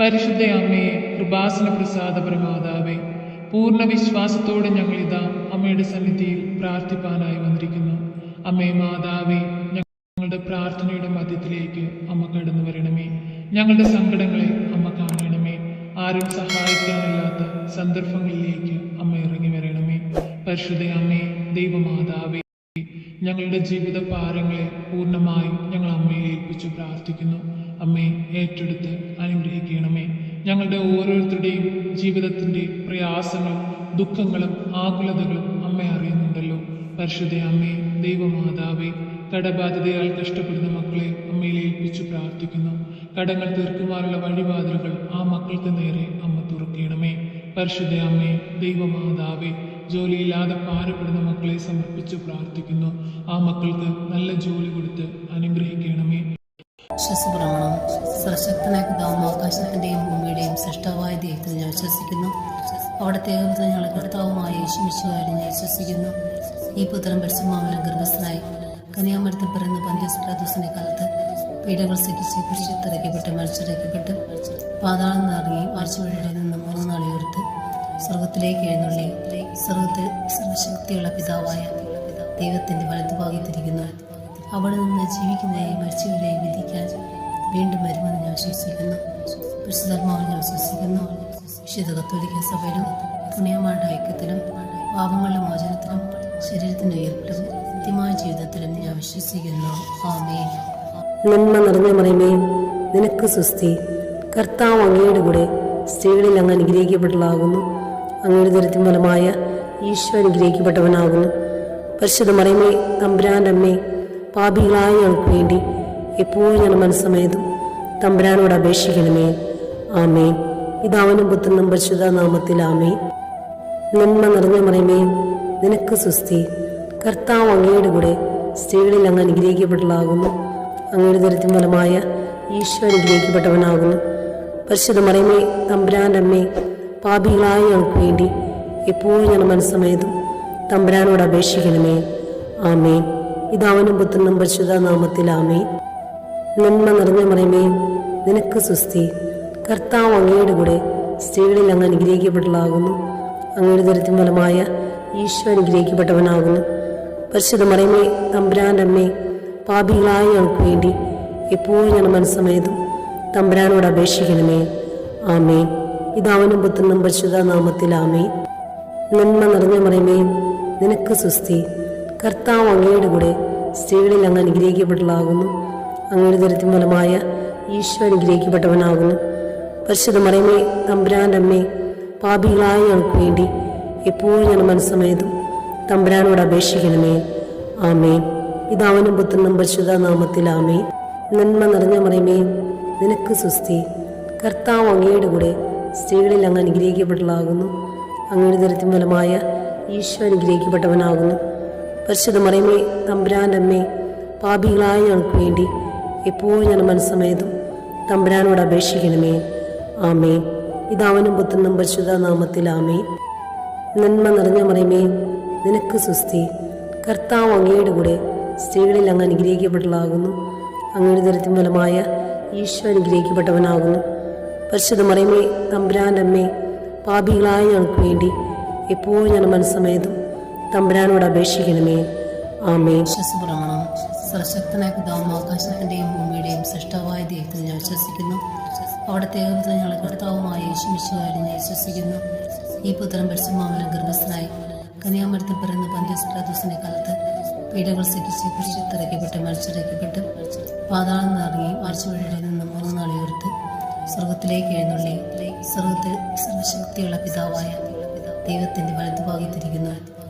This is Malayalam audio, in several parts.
പരിശുദ്ധ അമ്മയെ, കൃപാസന പ്രസാദ പ്രമാതാവേ, പൂർണ്ണ വിശ്വാസത്തോടെ ഞങ്ങളിതാ അമ്മയുടെ സന്നിധിയിൽ പ്രാർത്ഥിപ്പാനായി വന്നിരിക്കുന്നു. അമ്മേ മാതാവേ, ഞങ്ങളുടെ പ്രാർത്ഥനയുടെ മധ്യത്തിലേക്ക് അമ്മ കടന്നു വരണമേ. ഞങ്ങളുടെ സങ്കടങ്ങളെ അമ്മ കാണണമേ. ആരും സഹായിക്കാനില്ലാത്ത സന്ദർഭങ്ങളിലേക്ക് അമ്മ ഇറങ്ങി വരണമേ. പരിശുദ്ധ അമ്മേ, ദൈവമാതാവേ, ഞങ്ങളുടെ ജീവിത ഭാരങ്ങളെ പൂർണ്ണമായി ഞങ്ങൾ അമ്മയെ ഏൽപ്പിച്ചു പ്രാർത്ഥിക്കുന്നു. അമ്മയെ ഏറ്റെടുത്ത് അനുഗ്രഹിക്കണമേ. ഞങ്ങളുടെ ഓരോരുത്തരുടെയും ജീവിതത്തിൻ്റെ പ്രയാസങ്ങളും ദുഃഖങ്ങളും ആകുലതകളും അമ്മ അറിയുന്നുണ്ടല്ലോ. പരിശുദ്ധ അമ്മേ, ദൈവമാതാവേ, കടബാധിതയാൽ കഷ്ടപ്പെടുന്ന മക്കളെ അമ്മയിൽ ഏൽപ്പിച്ചു പ്രാർത്ഥിക്കുന്നു. കടങ്ങൾ തീർക്കുവാനുള്ള വഴിവാതിലുകൾ ആ മക്കൾക്ക് നേരെ അമ്മ തുറക്കണമേ. പരിശുദ്ധ അമ്മേ, ദൈവമാതാവേ, ജോലിയില്ലാതെ ഭാരപ്പെടുന്ന മക്കളെ സമർപ്പിച്ചു പ്രാർത്ഥിക്കുന്നു. ആ മക്കൾക്ക് നല്ല ജോലി കൊടുത്ത് അനുഗ്രഹിക്കണമേ. വിശ്വസപ്രമാണം. സർവശക്തനായ പിതാവും ആകാശത്തിന്റെയും ഭൂമിയുടെയും സൃഷ്ടാവായ ദൈവത്തിൽ ഞാൻ വിശ്വസിക്കുന്നു. അവിടുത്തെ ഏകപുത്രൻ ഞങ്ങളുടെ കർത്താവുമായ യേശു മിശിഹായിൽ ഞാൻ വിശ്വസിക്കുന്നു. ഈ പുത്രൻ പരിശുദ്ധാത്മാവിനാൽ ഗർഭസ്ഥനായി കന്യാമരത്തിൽ പിറന്ന പന്തിയോസ് പിലാത്തോസിന്റെ കാലത്ത് പീഡകൾ സഹിച്ച് കുരിശിലിറക്കപ്പെട്ട് മരിച്ചിറക്കപ്പെട്ട് പാതാളം നിറങ്ങി ആഴ്ചവഴിയുടെ നിന്ന് 3 നാൾ ഉയർത്ത് സ്വർഗത്തിലേക്ക് എഴുന്നള്ളി സ്വർഗത്തിൽ സർവശക്തിയുള്ള പിതാവായ ദൈവത്തിന്റെ വലതുഭാഗത്തിരിക്കുന്നു. അവിടെ നിന്ന് ജീവിക്കുന്നവരെയും മരിച്ചവരെയും വിധിക്കാൻ വീണ്ടും വരുമെന്ന് ഞാൻ വിശ്വസിക്കുന്നു. പരിശുദ്ധാത്മാവിൽ ഞാൻ വിശ്വസിക്കുന്നു. വിശുദ്ധ കത്തോലിക്ക സഭയിലും പുണ്യമാരുടെ ഐക്യത്തിലും പാപങ്ങളുടെ മോചനത്തിലും ശരീരത്തിന്റെ ഉയർപ്പിലും നിത്യമായ ജീവിതത്തിലും ഞാൻ വിശ്വസിക്കുന്നു. ആമേൻ. നന്മ നിറഞ്ഞ മറിയമേ, നിനക്ക് സ്വസ്തി. കർത്താവ് അങ്ങയുടെ കൂടെ സ്ത്രീകളിൽ അങ്ങ് അനുഗ്രഹിക്കപ്പെട്ടതാകുന്നു. അങ്ങയുടെ ദുരിതത്തിൻ ഫലമായ ഈശോ അനുഗ്രഹിക്കപ്പെട്ടവനാകുന്നു. പരിശുദ്ധ മറിയമേ, തമ്പുരാന്റെ അമ്മേ, പാപികളായ ഞങ്ങൾക്ക് വേണ്ടി എപ്പോഴും ഞാൻ മനസ്സമേതും തമ്പുരാനോട് അപേക്ഷിക്കണമേ. ആമേൻ. പിതാവിനും പുത്രനും പരിശുദ്ധ നാമത്തിൽ ആമേൻ. നന്മ നിറഞ്ഞ മറിയമേ, നിനക്ക് സ്വസ്തി. കർത്താവ് അങ്ങയുടെ കൂടെ സ്ത്രീകളിൽ അങ്ങ് അനുഗ്രഹിക്കപ്പെട്ടതാകുന്നു. അങ്ങയുടെ ദുരിതത്തിൻ ഫലമായ ഈശോ അനുഗ്രഹിക്കപ്പെട്ടവനാകുന്നു. പരിശുദ്ധ മറിയമേ, തമ്പുരാന്റെ അമ്മേ, പാപികളായ ഞങ്ങൾക്ക് വേണ്ടി എപ്പോഴും ഞാൻ മനസ്സമേതും തമ്പുരാനോട് അപേക്ഷിക്കണമേ. ആമേൻ. പിതാവിനും പുത്രനും പരിശുദ്ധ നാമത്തിൽ ആമേൻ. നന്മ നിറഞ്ഞ മറിയമേ, നിനക്ക് സ്വസ്തി. കർത്താവ് അങ്ങയുടെ കൂടെ സ്ത്രീകളിൽ അങ്ങ് അനുഗ്രഹിക്കപ്പെട്ടതാകുന്നു. അങ്ങയുടെ ദുരിതത്തിൻ ഫലമായ ഈശോ അനുഗ്രഹിക്കപ്പെട്ടവനാകുന്നു. പരിശുദ്ധ മറിയമേ, തമ്പുരാന്റെ അമ്മേ, പാപികളായ ഞങ്ങൾക്ക് വേണ്ടി എപ്പോഴും ഞാൻ മനസ്സമേതും തമ്പുരാനോട് അപേക്ഷിക്കണമേ. ആമേൻ. പിതാവിനും പുത്രനും പരിശുദ്ധ നാമത്തിൽ ആമേൻ. നന്മ നിറഞ്ഞ മറിയമേ, നിനക്ക് സ്വസ്തി. കർത്താവ് അങ്ങയുടെ കൂടെ സ്ത്രീകളിൽ അങ്ങ് അനുഗ്രഹിക്കപ്പെട്ടതാകുന്നു. അങ്ങയുടെ ദുരിതത്തിൻ ഫലമായ ഈശോ അനുഗ്രഹിക്കപ്പെട്ടവനാകുന്നു. പരിശുദ്ധ മറിയമേ, തമ്പുരാന്റെ അമ്മേ, പാപികളായ ഞങ്ങൾക്ക് വേണ്ടി എപ്പോഴും ഞാൻ മനസ്സമേതും തമ്പുരാനോട് അപേക്ഷിക്കണമേ. ആമേൻ. പിതാവിനും പുത്രനും പരിശുദ്ധ നാമത്തിൽ ആമേൻ. നന്മ നിറഞ്ഞ മറിയമേ, നിനക്ക് സ്വസ്തി. കർത്താവ് അങ്ങയുടെ കൂടെ സ്ത്രീകളിൽ അങ്ങ് അനുഗ്രഹിക്കപ്പെട്ടതാകുന്നു. അങ്ങയുടെ ദുരിതത്തിൻ ഫലമായ ഈശോ അനുഗ്രഹിക്കപ്പെട്ടവനാകുന്നു. പരിശുദ്ധ മറിയമേ, തമ്പുരാന്റെ അമ്മേ, പാപികളായ ഞങ്ങൾക്ക് വേണ്ടി എപ്പോഴും ഞാൻ മനസ്സമേതും തമ്പുരാനോട് അപേക്ഷിക്കണമേ. ആമേൻ. പിതാവിനും പുത്രനും പരിശുദ്ധ നാമത്തിൽ ആമേൻ. നന്മ നിറഞ്ഞ മറിയമേ, നിനക്ക് സ്വസ്തി. കർത്താവ് അങ്ങയുടെ കൂടെ സ്ത്രീകളിൽ അങ്ങ് അനുഗ്രഹിക്കപ്പെട്ടതാകുന്നു. അങ്ങയുടെ ദുരിതത്തിൻ ഫലമായ ഈശോ അനുഗ്രഹിക്കപ്പെട്ടവനാകുന്നു. പരിശുദ്ധ മറിയമേ, തമ്പുരാന്റെ അമ്മേ, പാപികളായ ഞങ്ങൾക്ക് വേണ്ടി എപ്പോഴും ഞാൻ മനസ്സമേതും തമ്പുരാനോട് അപേക്ഷിക്കണമേ. ആമേൻ. വിശ്വസപ്രമാണം. സർവശക്തനായ പിതാവും ആകാശത്തിന്റെയും ഭൂമിയുടെയും സൃഷ്ടാവായ ദൈവത്തിൽ ഞാൻ വിശ്വസിക്കുന്നു. അവിടുത്തെ ഏകപുത്രൻ ഞങ്ങളുടെ കർത്താവുമായ യേശു മിശിഹായിൽ ഞാൻ വിശ്വസിക്കുന്നു. ഈ പുത്രൻ പരിശുദ്ധാത്മാവിനാൽ ഗർഭസ്ഥനായി കന്യാമരത്തിൽ പിറന്ന പന്തിയോസ് പിലാത്തോസിന്റെ കാലത്ത് പീഡകൾ സഹിച്ച് കുരിശിലിറക്കപ്പെട്ട് മരിച്ചിറക്കപ്പെട്ട് പാതാളം നിറങ്ങി ആഴ്ചവഴിയുടെ നിന്ന് 3 നാൾ ഉയർത്ത് സ്വർഗത്തിലേക്ക് എഴുന്നള്ളി സ്വർഗത്തിൽ സർവശക്തിയുള്ള പിതാവായ ദൈവത്തിന്റെ വലതുഭാഗത്തിരിക്കുന്നു.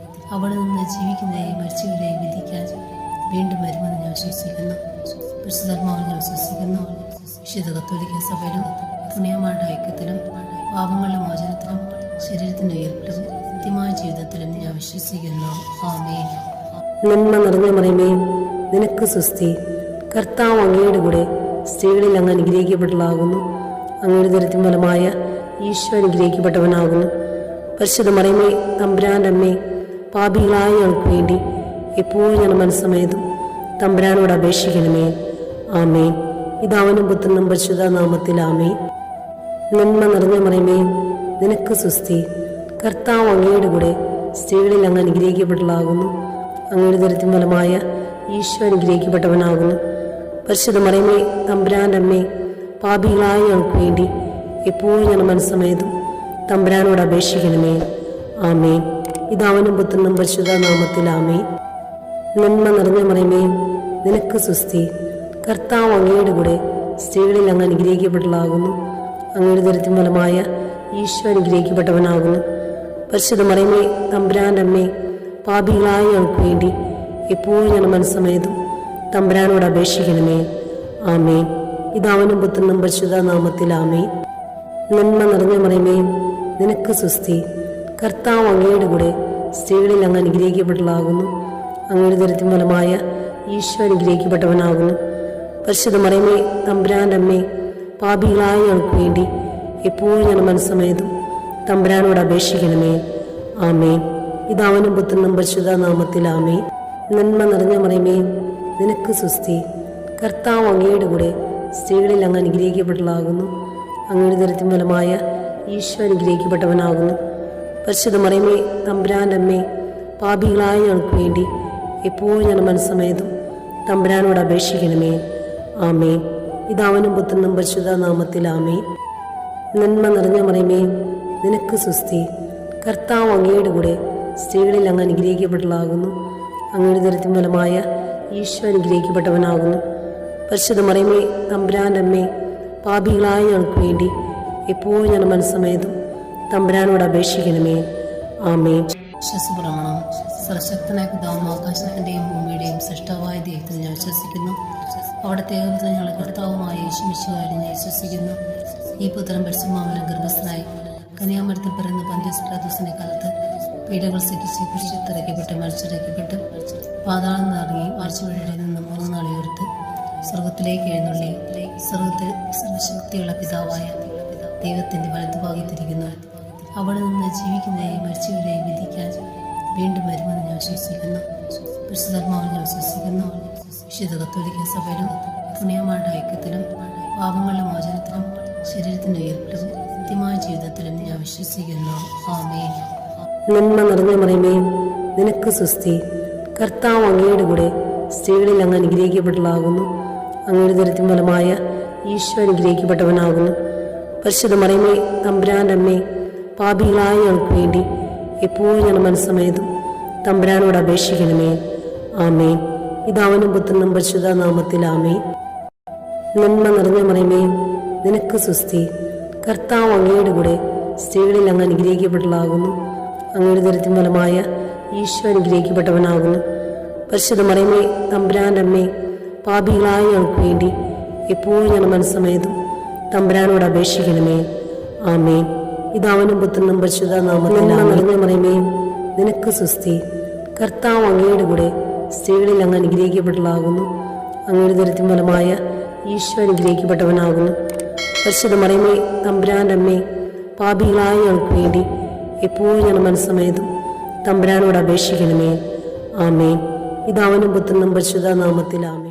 അവിടെ നിന്ന് ജീവിക്കുന്നവരെയും മരിച്ചവരെയും വിധിക്കാൻ വീണ്ടും വരുമെന്ന് ഞാൻ വിശ്വസിക്കുന്നു. പരിശുദ്ധാത്മാവിൽ ഞാൻ വിശ്വസിക്കുന്നു. വിശുദ്ധ കത്തോലിക്ക സഭയിലും പുണ്യമാരുടെ ഐക്യത്തിലും പാപങ്ങളുടെ മോചനത്തിലും ശരീരത്തിന്റെ ഉയർപ്പിലും നിത്യമായ ജീവിതത്തിലും ഞാൻ വിശ്വസിക്കുന്നു. ആമേൻ. നന്മ നിറഞ്ഞ മറിയമേ, നിനക്ക് സ്വസ്തി. കർത്താവ് അങ്ങയുടെ കൂടെ സ്ത്രീകളിൽ അങ്ങ് അനുഗ്രഹിക്കപ്പെട്ടതാകുന്നു. അങ്ങയുടെ ദുരിതത്തിൻ ഫലമായ ഈശോ അനുഗ്രഹിക്കപ്പെട്ടവനാകുന്നു. പരിശുദ്ധ മറിയമേ, തമ്പുരാന്റെ അമ്മേ, പാപികളായ ഞങ്ങൾക്ക് വേണ്ടി എപ്പോഴും ഞാൻ മനസ്സമേതും തമ്പുരാനോട് അപേക്ഷിക്കണമേ. ആമേൻ. പിതാവിനും പുത്രനും പരിശുദ്ധ നാമത്തിൽ ആമേൻ. നന്മ നിറഞ്ഞ മറിയമേ, നിനക്ക് സുസ്തി. കർത്താവ് അങ്ങയുടെ കൂടെ സ്ത്രീകളിൽ അങ്ങ് അനുഗ്രഹിക്കപ്പെട്ടതാകുന്നു. അങ്ങയുടെ ദുരിതത്തിൻ ഫലമായ ഈശോ അനുഗ്രഹിക്കപ്പെട്ടവനാകുന്നു. പരിശുദ്ധ മറിയമേ, തമ്പുരാൻ്റെ അമ്മേ, പാപികളായ ഞങ്ങൾക്ക് വേണ്ടി എപ്പോഴും ഞങ്ങളുടെ മനസ്സമേതും തമ്പുരാനോട് അപേക്ഷിക്കണമേ. ആമേൻ. പിതാവിനും പുത്രനും പരിശുദ്ധ നാമത്തിൽ ആമേൻ. നന്മ നിറഞ്ഞ മറിയമേ, നിനക്ക് സുസ്തി. കർത്താവ് അങ്ങയുടെ കൂടെ സ്ത്രീകളിൽ അങ്ങ് അനുഗ്രഹിക്കപ്പെട്ടതാകുന്നു. അങ്ങയുടെ ദുരിതത്തിൻ ഫലമായ ഈശോ അനുഗ്രഹിക്കപ്പെട്ടവനാകുന്നു. പരിശുദ്ധ മറിയമേ, തമ്പുരാൻ്റെ അമ്മേ, പാപികളായ ഞങ്ങൾക്ക് വേണ്ടി എപ്പോഴും ഞങ്ങളുടെ മനസ്സമേതും തമ്പുരാനോട് അപേക്ഷിക്കണമേ. ആമേൻ. പിതാവിനും പുത്രനും പരിശുദ്ധ നാമത്തിൽ ആമേൻ. നന്മ നിറഞ്ഞ മറിയമേ, നിനക്ക് സുസ്തി. കർത്താവ് അങ്ങയുടെ കൂടെ സ്ത്രീകളിൽ അങ്ങ് അനുഗ്രഹിക്കപ്പെട്ടതാകുന്നു. അങ്ങയുടെ ദുരിതത്തിൻ ഫലമായ ഈശോ അനുഗ്രഹിക്കപ്പെട്ടവനാകുന്നു. പരിശുദ്ധ മറിയമേ, തമ്പുരാൻ്റെ അമ്മേ, പാപികളായ ഞങ്ങൾക്ക് വേണ്ടി എപ്പോഴും ഞങ്ങളുടെ മനസ്സമേതും തമ്പുരാനോട് അപേക്ഷിക്കണമേ. ആമേൻ. പിതാവിനും പുത്രനും പരിശുദ്ധ നാമത്തിൽ ആമേൻ. നന്മ നിറഞ്ഞ മറിയമേ, നിനക്ക് സുസ്തി. കർത്താവ് അങ്ങയുടെ കൂടെ സ്ത്രീകളിൽ അങ്ങ് അനുഗ്രഹിക്കപ്പെട്ടതാകുന്നു. അങ്ങയുടെ ദുരിതത്തിൻ ഫലമായ ഈശോ അനുഗ്രഹിക്കപ്പെട്ടവനാകുന്നു. പരിശുദ്ധ മറിയമേ, തമ്പുരാൻ്റെ അമ്മേ, പാപികളായ ഞങ്ങൾക്ക് വേണ്ടി എപ്പോഴും ഞങ്ങളുടെ മനസ്സമേതും തമ്പുരാനോട് അപേക്ഷിക്കണമേ. ആമേൻ. പിതാവിനും പുത്രനും പരിശുദ്ധ നാമത്തിൽ ആമേൻ. നന്മ നിറഞ്ഞ മറിയമേ, നിനക്ക് സുസ്തി. കർത്താവ് അങ്ങയുടെ കൂടെ സ്ത്രീകളിൽ അങ്ങ് അനുഗ്രഹിക്കപ്പെട്ടതാകുന്നു. അങ്ങയുടെ ദുരിതത്തിൻ ഫലമായ ഈശോ അനുഗ്രഹിക്കപ്പെട്ടവനാകുന്നു. പരിശുദ്ധ മറിയമേ, തമ്പുരാൻ്റെ അമ്മേ, പാപികളായ ഞങ്ങൾക്ക് വേണ്ടി എപ്പോഴും ഞങ്ങളുടെ മനസ്സമേതും തമ്പുരാനോട് അപേക്ഷിക്കണമേ. ആമേൻ. വിശ്വസപ്രമാണം. സർവശക്തനായ പിതാവും ആകാശത്തിൻ്റെയും ഭൂമിയുടെയും സൃഷ്ടാവായ ദൈവത്തിൽ ഞാൻ വിശ്വസിക്കുന്നു. അവിടുത്തെ ഏകപുത്രൻ ഞങ്ങളുടെ കർത്താവുമായ യേശുമിശിഹായിൽ ഞാൻ വിശ്വസിക്കുന്നു. ഈ പുത്രൻ പരിശുദ്ധാത്മാവിനാൽ ഗർഭസ്ഥനായി കന്യാമരത്തിൽ പിറന്ന പന്തിയോസ് പിലാത്തോസിന്റെ കാലത്ത് പീഡകൾ സഹിച്ച് കുരിശിൽ മരിച്ചിറക്കപ്പെട്ട് പാതാളം നിറങ്ങി മരിച്ചവരുടെ നിന്ന് 3 നാൾ ഉയർത്ത് സ്വർഗത്തിലേക്ക് എഴുന്നള്ളി സ്വർഗത്തിൽ സർവശക്തിയുള്ള പിതാവായ ദൈവത്തിന്റെ വലതുഭാഗത്തിരിക്കുന്നു. അവിടെ നിന്ന് ജീവിക്കുന്നവരെയും മരിച്ചവരെയും വിധിക്കാൻ വീണ്ടും വരുമെന്ന് ഞാൻ വിശ്വസിക്കുന്നു. പരിശുദ്ധാത്മാവിൽ ഞാൻ വിശ്വസിക്കുന്നു. വിശുദ്ധ കത്തോലിക്ക സഭയിലും പുണ്യമാരുടെ ഐക്യത്തിലും പാപങ്ങളുടെ മോചനത്തിലും ശരീരത്തിന്റെ ഉയർപ്പിലും നിത്യമായ ജീവിതത്തിലും ഞാൻ വിശ്വസിക്കുന്നു. ആമേൻ. നന്മ നിറഞ്ഞ മറിയമേ, നിനക്ക് സുസ്തി. കർത്താവ് അങ്ങയുടെ കൂടെ സ്ത്രീകളിൽ അങ്ങ് അനുഗ്രഹിക്കപ്പെട്ടതാകുന്നു. അങ്ങയുടെ ദുരിതത്തിൻ ഫലമായ ഈശോ അനുഗ്രഹിക്കപ്പെട്ടവനാകുന്നു. പരിശുദ്ധ മറിയമേ, തമ്പുരാൻ്റെ അമ്മേ, പാപികളായ ഞങ്ങൾക്ക് വേണ്ടി എപ്പോഴും ഞങ്ങളുടെ മനസ്സമേതും തമ്പുരാനോട് അപേക്ഷിക്കണമേ. ആമേൻ. പിതാവിനും പുത്രനും പരിശുദ്ധ നാമത്തിൽ ആമേൻ. നന്മ നിറഞ്ഞ മറിയമേ, നിനക്ക് സുസ്തി. കർത്താവ് അങ്ങയുടെ കൂടെ സ്ത്രീകളിൽ അങ്ങ് അനുഗ്രഹിക്കപ്പെട്ടതാകുന്നു. അങ്ങയുടെ ദുരിതത്തിൻ ഫലമായ ഈശോ അനുഗ്രഹിക്കപ്പെട്ടവനാകുന്നു. പരിശുദ്ധ മറിയമേ, തമ്പുരാൻ്റെ അമ്മേ, പാപികളായ ഞങ്ങൾക്ക് വേണ്ടി എപ്പോഴും ഞങ്ങളുടെ മനസ്സമേതും തമ്പുരാനോട് അപേക്ഷിക്കണമേ. ആമേൻ. പിതാവിനും പുത്രനും പരിശുദ്ധ നാമത്തിൽ നിറഞ്ഞ മറിയമേ, നിനക്ക് സുസ്തി. കർത്താവ് അങ്ങയുടെ കൂടെ സ്ത്രീകളിൽ അങ്ങ് അനുഗ്രഹിക്കപ്പെട്ടതാകുന്നു. അങ്ങയുടെ ദുരിതത്തിൻ ഫലമായ ഈശോ അനുഗ്രഹിക്കപ്പെട്ടവനാകുന്നു. പരിശുദ്ധ മറിയമേ, തമ്പുരാൻ്റെ അമ്മേ, പാപികളായ ഞങ്ങൾക്ക് വേണ്ടി എപ്പോഴും ഞങ്ങളുടെ മനസ്സമേതും തമ്പുരാനോട് അപേക്ഷിക്കണമേ. ആമേൻ. പിതാവിനും പുത്രനും പരിശുദ്ധ നാമത്തിൽ ആമേൻ.